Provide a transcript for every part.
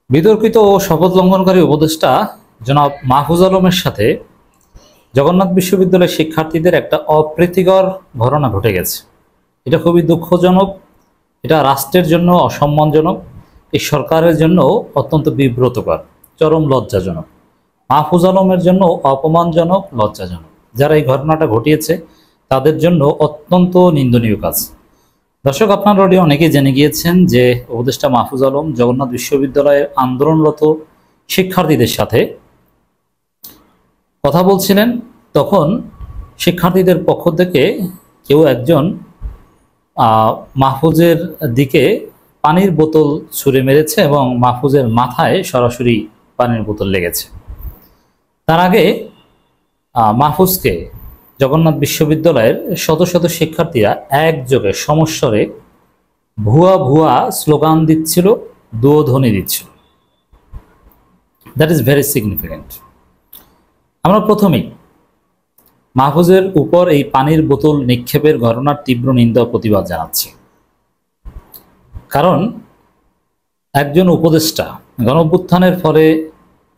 বিতর্কিত ও শপথ লঙ্ঘনকারী উপদেষ্টা জনাব মাহফুজ আলমের সাথে জগন্নাথ বিশ্ববিদ্যালয়ের শিক্ষার্থীদের একটা অপ্রীতিকর ঘটনা ঘটে গেছে। এটা খুবই দুঃখজনক, এটা রাষ্ট্রের জন্য অসম্মানজনক, এই সরকারের জন্য অত্যন্ত বিব্রতকর, চরম লজ্জাজনক। মাহফুজ আলমের জন্য অপমানজনক, লজ্জাজনক। যারা এই ঘটনাটা ঘটিয়েছে তাদের জন্য অত্যন্ত নিন্দনীয় কাজ। দর্শক, আপনারা অলরেডি অনেকেই জেনে গিয়েছেন যে উপদেষ্টা মাহফুজ আলম জগন্নাথ বিশ্ববিদ্যালয়ের আন্দোলনরত শিক্ষার্থীদের সাথে কথা বলছিলেন। তখন শিক্ষার্থীদের পক্ষ থেকে কেউ একজন মাহফুজের দিকে পানির বোতল ছুঁড়ে মেরেছে এবং মাহফুজের মাথায় সরাসরি পানির বোতল লেগেছে। তার আগে মাহফুজকে জগন্নাথ বিশ্ববিদ্যালয়ের শত শত শিক্ষার্থীরা একযোগে সমস্বরে ভুয়া ভুয়া স্লোগান দিচ্ছিল, দুয়োধ্বনি দিচ্ছিল। That is very significant. আমরা প্রথমেই মাহফুজের উপর এই পানির বোতল নিক্ষেপের ঘটনার তীব্র নিন্দা ও প্রতিবাদ জানাচ্ছি। কারণ একজন উপদেষ্টা, গণঅভ্যুত্থানের ফলে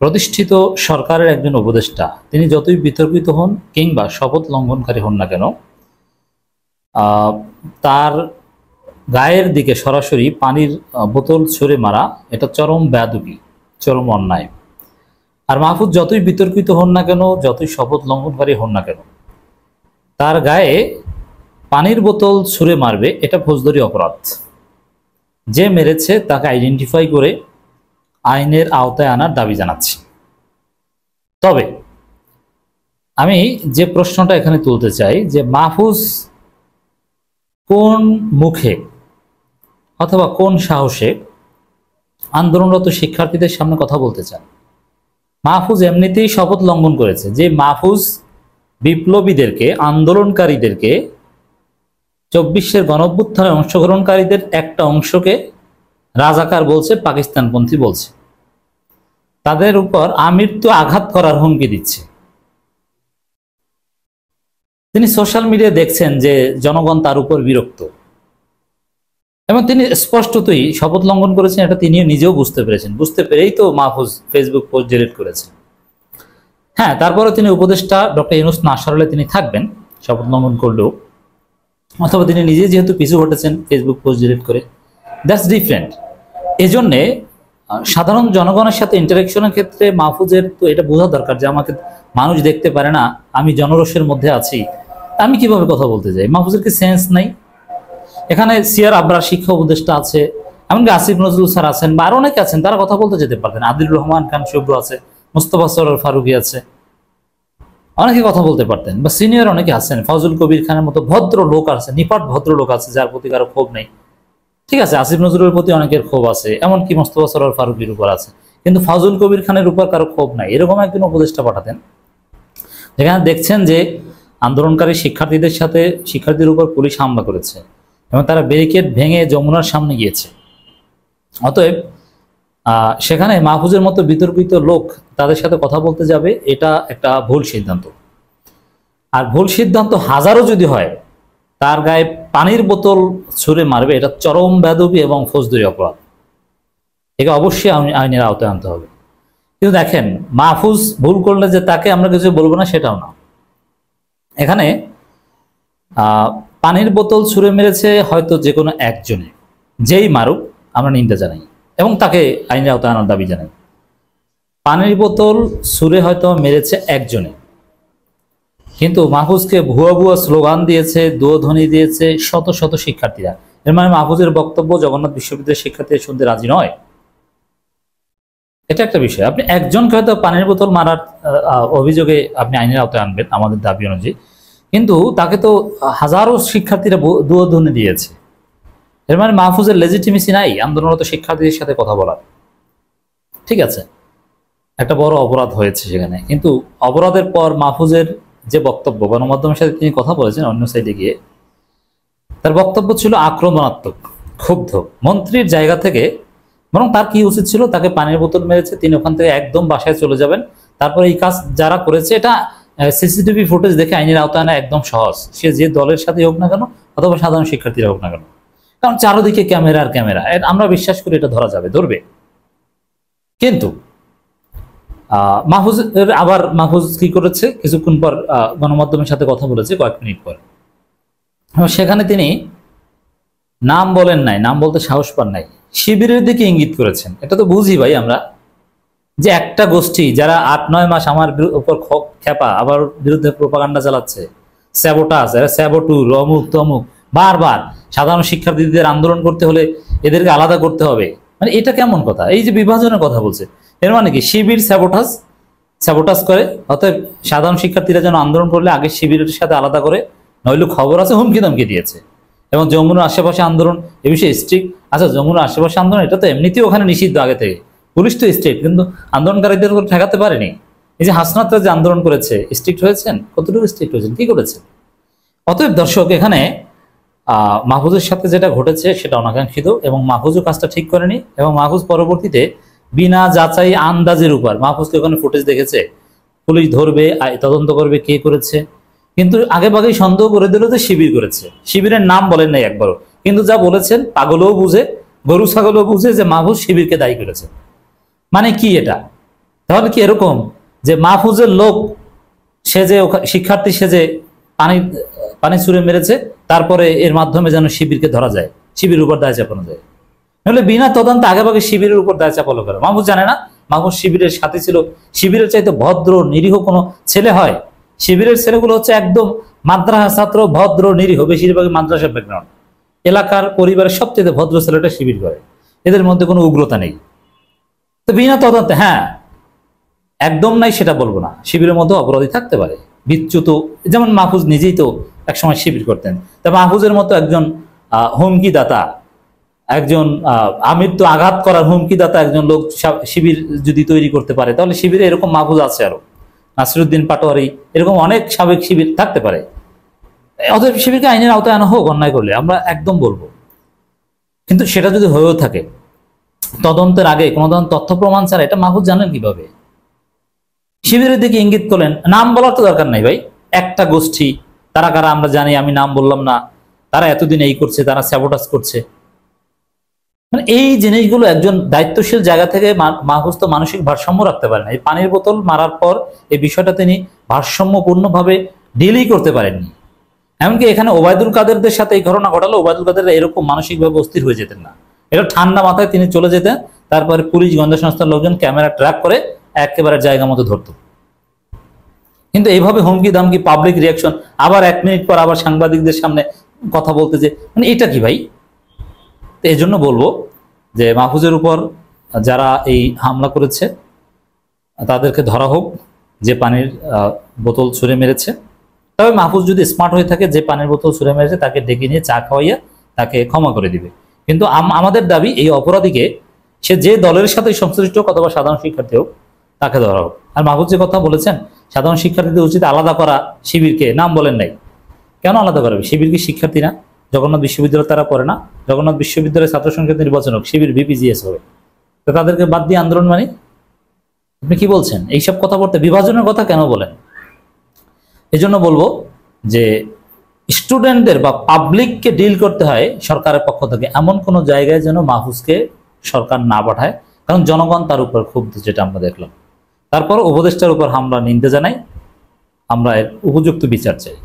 প্রতিষ্ঠিত সরকারের একজন উপদেষ্টা, তিনি যতই বিতর্কিত হন কিংবা শপথ লঙ্ঘনকারী হন না কেন, তার গায়ের দিকে সরাসরি পানির বোতল ছুঁড়ে মারা এটা চরম বেয়াদবি, চরম অন্যায়। আর মাহফুজ যতই বিতর্কিত হন না কেন, যতই শপথ লঙ্ঘনকারী হন না কেন, তার গায়ে পানির বোতল ছুঁড়ে মারবে এটা ফৌজদারি অপরাধ। যে মেরেছে তাকে আইডেন্টিফাই করে আইনের আওতায় আনার দাবি জানাচ্ছি। তবে আমি যে প্রশ্নটা এখানে তুলতে চাই যে মাহফুজ কোন মুখে অথবা কোন সাহসে আন্দোলনরত শিক্ষার্থীদের সামনে কথা বলতে চান? মাহফুজ এমনিতেই শপথ লঙ্ঘন করেছে। যে মাহফুজ বিপ্লবীদেরকে, আন্দোলনকারীদেরকে, 24-এর গণঅভ্যুত্থানে অংশগ্রহণকারীদের একটা অংশকে রাজাকার বলছে, পাকিস্তানপন্থী বলছে, তাদের উপর আমৃত্যু আঘাত করার হুমকি দিচ্ছে। তিনি সোশ্যাল মিডিয়ায় দেখছেন যে জনগণ তার উপর বিরক্ত এবং তিনি স্পষ্টতই শপথ লঙ্ঘন করেছেন, এটা তিনি নিজেও বুঝতে পেরেছেন। বুঝতে পেরেই তো মাহফুজ ফেসবুক পোস্ট ডিলিট করেছেন। হ্যাঁ, তারপরে তিনি উপদেষ্টা ডক্টর ইউনূস না সরালে তিনি থাকবেন শপথ লঙ্ঘন করলেও, অথবা তিনি নিজে যেহেতু পিছু হটেছেন ফেসবুক পোস্ট ডিলিট করে, দ্যাটস ডিফারেন্ট। এজন্যে সাধারণ জনগণের সাথে ইন্টারাকশনের ক্ষেত্রে মাহফুজের তো এটা বোঝা দরকার যে আমাকে মানুষ দেখতে পারে না, আমি জনরোষের মধ্যে আছি, আমি কিভাবে কথা বলতে যাই? মাহফুজের কি সেন্স নাই? এখানে সিআর আবরার শিক্ষা উপদেষ্টা আছে, এমনকি আসিফ নজরুল স্যার আছেন, বা আরো অনেকে আছেন, তারা কথা বলতে যেতে পারতেন। আদিলুর রহমান খান শুভ্র আছে, মোস্তফা সরোয়ার ফারুকী আছে, অনেকে কথা বলতে পারতেন। বা সিনিয়র অনেকে আছেন, ফজল কবির খানের মতো ভদ্র লোক আছে, নিপাট ভদ্র লোক আছে, যার প্রতি কারো ক্ষোভ নেই। ঠিক আছে, আসিফ নজরুলের প্রতি অনেকের ক্ষোভ আছে, এমনকি মোস্তফা সরোয়ার ফারুকীর উপর আছে, কিন্তু ফজল কবির খানের উপর কারো ক্ষোভ নাই। এরকম একজন উপদেষ্টা পাঠাতেন, যেখানে দেখছেন যে আন্দোলনকারী শিক্ষার্থীদের সাথে শিক্ষার্থীর উপর পুলিশ হামলা করেছে এবং তারা ব্যারিকেড ভেঙে যমুনার সামনে গিয়েছে। অতএব সেখানে মাহফুজের মতো বিতর্কিত লোক তাদের সাথে কথা বলতে যাবে, এটা একটা ভুল সিদ্ধান্ত। আর ভুল সিদ্ধান্ত হাজারও যদি হয়, তার গায়ে পানির বোতল ছুঁড়ে মারবে, এটা চরম বেয়াদবি এবং ফৌজদারি অপরাধ। একে অবশ্যই আইনের আওতায় আনতে হবে। কিন্তু দেখেন, মাহফুজ ভুল করলে যে তাকে আমরা কিছু বলবো না সেটাও না। এখানে পানির বোতল ছুঁড়ে মেরেছে হয়তো যে কোনো একজনে, যেই মারুক আমরা নিন্দা জানাই এবং তাকে আইনের আওতায় আনার দাবি জানাই। পানির বোতল ছুঁড়ে হয়তো মেরেছে একজনে, কিন্তু মাহফুজকে ভুয়া ভুয়া স্লোগান দিয়েছে, দুয়োধ্বনি দিয়েছে শত শত শিক্ষার্থীরা। এর মানে মাহফুজের বক্তব্য জগন্নাথ বিশ্ববিদ্যালয়ের শিক্ষার্থীরা শুনতে রাজি নয়। এটা একটা বিষয়। আপনি একজনকে হয়তো পানির বোতল মারার অভিযোগে আপনি আইনের আওতায় আনবেন আমাদের দাবি অনুযায়ী, কিন্তু তাকে তো হাজারো শিক্ষার্থীরা দুয়োধ্বনি দিয়েছে। এর মানে মাহফুজের লেজিটিমেসি নাই আন্দোলনরত শিক্ষার্থীদের সাথে কথা বলার। ঠিক আছে, একটা বড় অপরাধ হয়েছে সেখানে, কিন্তু অপরাধের পর মাহফুজের যে বক্তব্য, গণমাধ্যমের সাথে তিনি কথা বলেছেন অন্য সাইডে গিয়ে, তার বক্তব্য ছিল আক্রমণাত্মক, ক্ষুব্ধ মন্ত্রীর জায়গা থেকে। বরং তার কি উচিত ছিল, তাকে পানির বোতল মেরেছে, তিনি ওখান থেকে একদম বাসায় চলে যাবেন। তারপরে এই কাজ যারা করেছে, এটা সিসিটিভি ফুটেজ দেখে আইনের আওতায় আনা একদম সহজ, সে যে দলের সাথে হোক না কেন অথবা সাধারণ শিক্ষার্থীরা হোক না কেন। কারণ চারদিকে ক্যামেরা আর ক্যামেরা, আমরা বিশ্বাস করি এটা ধরা যাবে, ধরবে। কিন্তু মাহফুজ কি করেছে, কিছুক্ষণ পর গণমাধ্যমের সাথে কথা বলেছে, কয়েক মিনিট পর সেখানে তিনি নাম বলেন নাই, নাম বলতে সাহস পান নাই, শিবিরের দিকে ইঙ্গিত করেছেন। এটা তো বুঝি ভাই আমরা, যে একটা গোষ্ঠী যারা 8-9 মাস আমার উপর খেপা, আবার বিরুদ্ধে প্রোপাগান্ডা চালাচ্ছে, স্যাবোটাস, স্যাবোটুর, অমুক তমুক, বারবার সাধারণ শিক্ষার্থীদের আন্দোলন করতে হলে এদেরকে আলাদা করতে হবে, মানে এটা কেমন কথা? এই যে বিভাজনের কথা বলছে, এর মানে কি শিবির স্যাবোটাস করে, অতএব সাধারণ শিক্ষার্থীরা যেন আন্দোলন করলে আগে শিবিরের সাথে আলাদা করে, নইলে খবর আছে হুমকি ধমকি দিয়েছে। এবং যমুনার আশেপাশে আন্দোলন এ বিষয়ে স্ট্রিক্ট। আচ্ছা, যমুনার আশেপাশে আন্দোলন এটা তো এমনিতেও ওখানে নিষিদ্ধ আগে থেকে, পুলিশ তো স্ট্রিক্ট, কিন্তু আন্দোলনকারীদের উপর ঠেকাতে পারেনি। এই যে হাসনাতরা যে আন্দোলন করেছে, স্ট্রিক্ট হয়েছেন? কতটুকু স্ট্রিক্ট হয়েছেন, কি করেছেন? অতএব দর্শক, এখানে মাহফুজের সাথে যেটা ঘটেছে সেটা অনাকাঙ্ক্ষিত, এবং মাহফুজও কাজটা ঠিক করেনি। এবং মাহফুজ পরবর্তীতে বিনা যাচাই আন্দাজের উপর, মাহফুজকে ওখানে ফুটেজ দেখেছে, পুলিশ ধরবে, তদন্ত করবে কে করেছে, কিন্তু আগে ভাগেই সন্দেহ করে দিল যে শিবির করেছে। শিবিরের নাম বলেন নাই একবারও, কিন্তু যা বলেছেন পাগলও বুঝে, গরু ছাগলও বুঝে যে মাহফুজ শিবিরকে দায়ী করেছে। মানে কি এটা? তাহলে কি এরকম যে মাহফুজের লোক সে যে শিক্ষার্থী সে যে পানি ছুঁড়ে মেরেছে, তারপরে এর মাধ্যমে যেন শিবিরকে ধরা যায়, শিবিরের উপর দায় চাপানো যায়? নাহলে বিনা তদন্তে আগে ভাগে শিবিরের উপর দায় চাপালো করে? মাহফুজ জানে না মাহফুজ শিবিরের সাথে ছিল? শিবিরের চাইতে ভদ্র নিরীহ কোনো ছেলে হয়? শিবিরের ছেলেগুলো হচ্ছে একদম মাদ্রাসা ছাত্র, ভদ্র নিরীহ, বেশিরভাগই মাদ্রাসা ব্যাকগ্রাউন্ড, এলাকার পরিবারের সবচেয়ে ভদ্র ছেলেটা শিবির করে, এদের মধ্যে কোনো উগ্রতা নেই। তো বিনা তদন্তে, হ্যাঁ একদম নাই সেটা বলবো না, শিবিরের মধ্যে অপরাধী থাকতে পারে, বিচ্যুত, যেমন মাহফুজ নিজেই তো একসময় শিবির করতেন। তা মাহফুজের মতো একজন হুমকিদাতা, একজন আমৃত্যু আঘাত করার হুমকিদাতা একজন লোক শিবির যদি তৈরি করতে পারে, তাহলে শিবিরে এরকম মাহফুজ আছে, আরো নাসিরুদ্দিন পাটোয়ারি, এরকম অনেক সাবেক শিবির থাকতে পারে। অতএব শিবিরকে আইনের আওতায় আনা হোক অন্যায় করলে, আমরা একদম বলবো। কিন্তু সেটা যদি হয়েও থাকে, তদন্তের আগে কোনো ধরনের তথ্য প্রমাণ ছাড়া, এটা মাহফুজ জানেন কিভাবে? শিবিরের দিকে ইঙ্গিত করলেন, নাম বলার তো দরকার নাই ভাই, একটা গোষ্ঠী, তারা কারা আমরা জানি, আমি নাম বললাম না, তারা এতদিন এই করছে, তারা স্যাবোটাজ করছে। মানে এই জিনিসগুলো একজন দায়িত্বশীল জায়গা থেকে মাহফুজ তো মানসিক ভারসাম্য রাখতে পারেন। এই পানির বোতল মারার পর এই বিষয়টা তিনি ভারসাম্যপূর্ণভাবে ডিলই করতে পারেননি। এমনকি এখানে ওবায়দুল কাদেরদের সাথে এই ঘটনা ঘটালো, ওবায়দুল কাদের এরকম মানসিকভাবে অস্থির হয়ে যেতেন না, এটা ঠান্ডা মাথায় তিনি চলে যেতেন, তারপরে পুলিশ গোয়েন্দা সংস্থার লোকজন ক্যামেরা ট্র্যাক করে একেবারে জায়গা মতো ধরত। কিন্তু এইভাবে হুমকি দামকি, পাবলিক রিয়াকশন, আবার 1 মিনিট পর আবার সাংবাদিকদের সামনে কথা বলতে, যে মানে এটা কি ভাই? তো এই জন্য বলবো যে মাহফুজের উপর যারা এই হামলা করেছে তাদেরকে ধরা হোক, যে পানির বোতল ছুঁড়ে মেরেছে। তবে মাহফুজ যদি স্মার্ট হয়ে থাকে, যে পানির বোতল ছুঁড়ে মেরেছে তাকে ডেকে নিয়ে চা খাওয়াইয়া তাকে ক্ষমা করে দিবে। কিন্তু আমাদের দাবি, এই অপরাধীকে, সে যে দলের সাথে সংশ্লিষ্ট হোক অথবা সাধারণ শিক্ষার্থী হোক, তাকে ধরা হোক। আর মাহফুজ যে কথা বলেছেন সাধারণ শিক্ষার্থীদের উচিত আলাদা করা শিবিরকে, নাম বলেন নাই, কেন আলাদা করাবে? শিবির কি শিক্ষার্থী না? জগন্নাথ বিশ্ববিদ্যালয় তারা পড়ে না? জগন্নাথ বিশ্ববিদ্যালয়ের ছাত্র সংসদ নির্বাচন হোক, শিবির ভিপিজিএস হবে, তো তাদেরকে বাদ দিয়ে আন্দোলন মানে? আপনি কি বলছেন? এইসব কথা বলতে বিভাজনের কথা কেন বলেন? এই জন্য বলবো যে স্টুডেন্টদের বা পাবলিককে ডিল করতে হয় সরকারের পক্ষ থেকে, এমন কোনো জায়গায় যেন মাহফুজকে সরকার না পাঠায়, কারণ জনগণ তার উপর ক্ষুব্ধ, যেটা আমরা দেখলাম। তারপর উপদেষ্টার উপর হামলা নিন্দা জানাই, আমরা এর উপযুক্ত বিচার চাই।